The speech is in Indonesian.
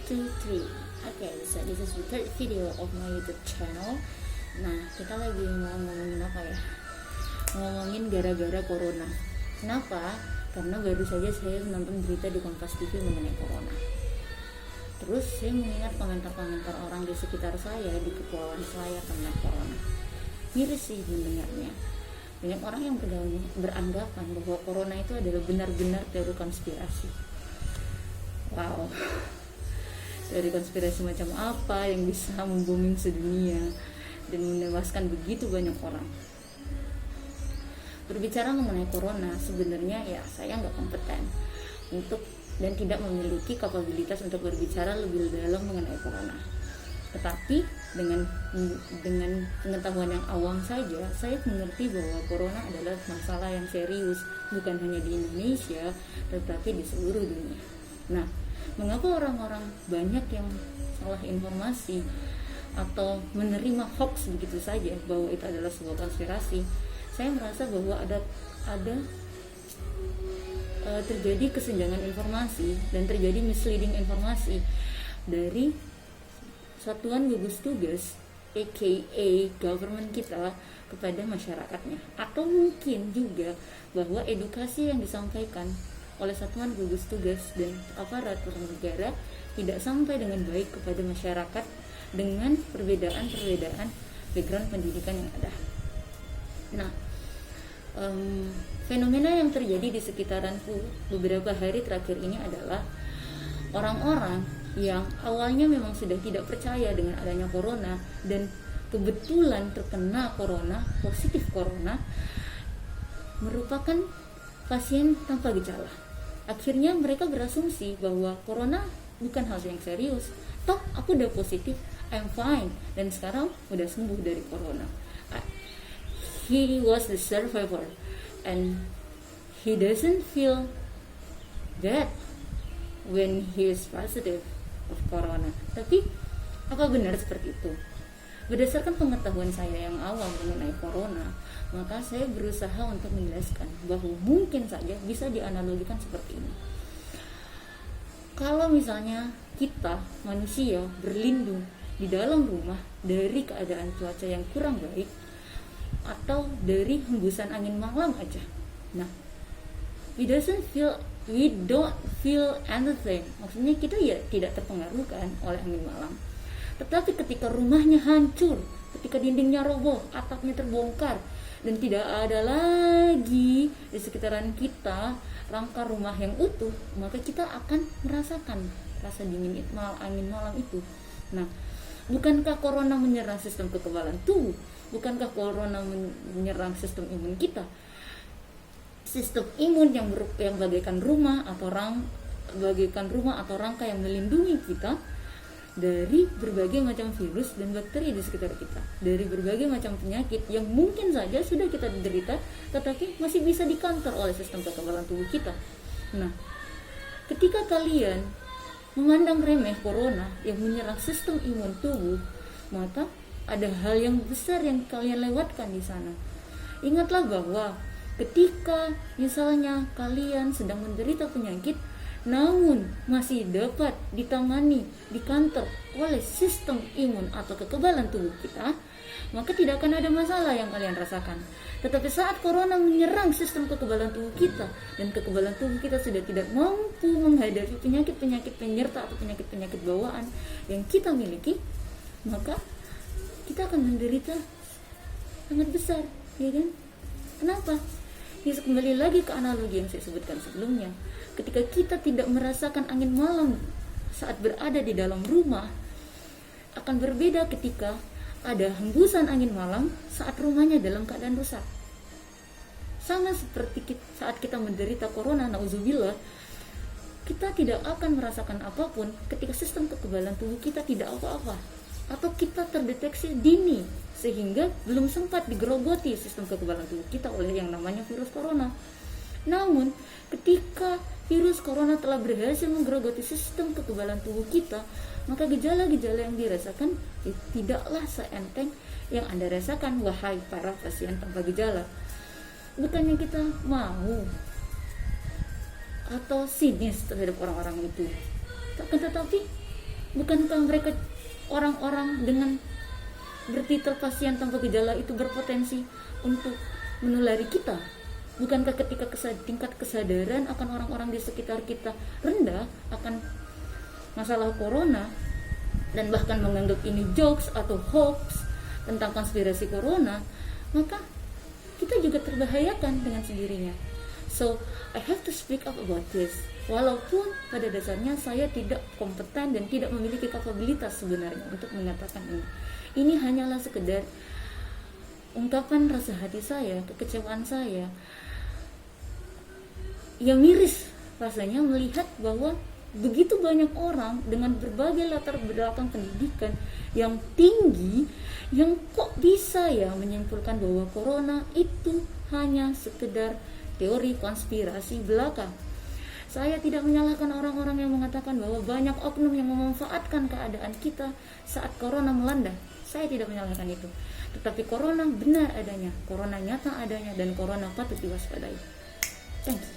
two, three. So this is the third video of my YouTube channel. Nah, kita lagi mau ngomongin apa ya? Ngomongin gara-gara corona. Kenapa? Karena baru saja saya menonton berita di Kompas TV mengenai corona. Terus saya mengingat komentar-komentar orang di sekitar saya, di kepulauan saya tentang corona. Miris sih mendengarnya. Banyak orang yang beranggapan bahwa corona itu adalah benar-benar teori konspirasi. Wow, teori konspirasi macam apa yang bisa membooming sedunia dan menewaskan begitu banyak orang? Berbicara mengenai corona, sebenarnya ya saya nggak kompeten untuk dan tidak memiliki kapabilitas untuk berbicara lebih dalam mengenai corona. Tetapi dengan pengetahuan yang awam saja, saya mengerti bahwa corona adalah masalah yang serius, bukan hanya di Indonesia, tetapi di seluruh dunia. Nah, mengapa orang-orang banyak yang salah informasi atau menerima hoax begitu saja bahwa itu adalah sebuah konspirasi? Saya merasa bahwa ada terjadi kesenjangan informasi dan terjadi misleading informasi dari satuan gugus tugas aka government kita kepada masyarakatnya, atau mungkin juga bahwa edukasi yang disampaikan oleh satuan gugus tugas dan aparatur negara tidak sampai dengan baik kepada masyarakat dengan perbedaan background pendidikan yang ada. Nah, fenomena yang terjadi di sekitaranku beberapa hari terakhir ini adalah orang-orang yang awalnya memang sudah tidak percaya dengan adanya corona dan kebetulan terkena corona, positif corona, merupakan pasien tanpa gejala. Akhirnya mereka berasumsi bahwa corona bukan hal yang serius. Toh aku udah positif, I'm fine, dan sekarang udah sembuh dari corona. He was the survivor and he doesn't feel bad when he is positive of corona. Tapi apa benar seperti itu? Berdasarkan pengetahuan saya yang awam mengenai corona, maka saya berusaha untuk menjelaskan bahwa mungkin saja bisa dianalogikan seperti ini. Kalau misalnya kita manusia berlindung di dalam rumah dari keadaan cuaca yang kurang baik atau dari hembusan angin malam aja. Nah, we don't feel anything. Maksudnya kita ya tidak terpengaruh kan oleh angin malam. Tetapi ketika rumahnya hancur, ketika dindingnya roboh, atapnya terbongkar, dan tidak ada lagi di sekitaran kita rangka rumah yang utuh, maka kita akan merasakan rasa dingin angin malam itu. Nah, bukankah corona menyerang sistem kekebalan tubuh? Bukankah corona menyerang sistem imun kita? Sistem imun yang bagaikan rumah atau rangka yang melindungi kita dari berbagai macam virus dan bakteri di sekitar kita, dari berbagai macam penyakit yang mungkin saja sudah kita derita tetapi masih bisa dikantor oleh sistem kekebalan tubuh kita. Nah, ketika kalian memandang remeh corona yang menyerang sistem imun tubuh, maka ada hal yang besar yang kalian lewatkan di sana. Ingatlah bahwa ketika misalnya kalian sedang menderita penyakit namun masih dapat ditangani di kantor oleh sistem imun atau kekebalan tubuh kita, maka tidak akan ada masalah yang kalian rasakan. Tetapi saat corona menyerang sistem kekebalan tubuh kita dan kekebalan tubuh kita sudah tidak mampu menghadapi penyakit-penyakit penyerta atau penyakit-penyakit bawaan yang kita miliki, maka kita akan menderita sangat besar, ya kan? Kenapa? Ya, kembali lagi ke analogi yang saya sebutkan sebelumnya. Ketika kita tidak merasakan angin malam saat berada di dalam rumah, akan berbeda ketika ada hembusan angin malam saat rumahnya dalam keadaan rusak. Sama seperti saat kita menderita corona, nauzubillah, kita tidak akan merasakan apapun ketika sistem kekebalan tubuh kita tidak apa-apa, atau kita terdeteksi dini sehingga belum sempat digerogoti sistem kekebalan tubuh kita oleh yang namanya virus corona. Namun ketika virus corona telah berhasil menggerogoti sistem kekebalan tubuh kita, maka gejala-gejala yang dirasakan tidaklah seenteng yang Anda rasakan, wahai para pasien tanpa gejala. Bukannya kita mau atau sinis terhadap orang-orang itu, tetapi Bukankah mereka orang-orang dengan bertitel pasien tanpa gejala itu berpotensi untuk menulari kita? Bukankah ketika tingkat kesadaran akan orang-orang di sekitar kita rendah akan masalah corona, dan bahkan menganggap ini jokes atau hoax tentang konspirasi corona, maka kita juga terbahayakan dengan sendirinya. So, I have to speak up about this. Walaupun pada dasarnya saya tidak kompeten dan tidak memiliki kapabilitas sebenarnya untuk mengatakan ini. Ini hanyalah sekedar ungkapan rasa hati saya, kekecewaan saya, yang miris rasanya melihat bahwa begitu banyak orang dengan berbagai latar belakang pendidikan yang tinggi yang kok bisa ya menyimpulkan bahwa corona itu hanya sekedar teori konspirasi belaka. Saya tidak menyalahkan orang-orang yang mengatakan bahwa banyak oknum yang memanfaatkan keadaan kita saat corona melanda. Saya tidak menyalahkan itu. Tetapi corona benar adanya, corona nyata adanya, dan corona patut diwaspadai. Thanks.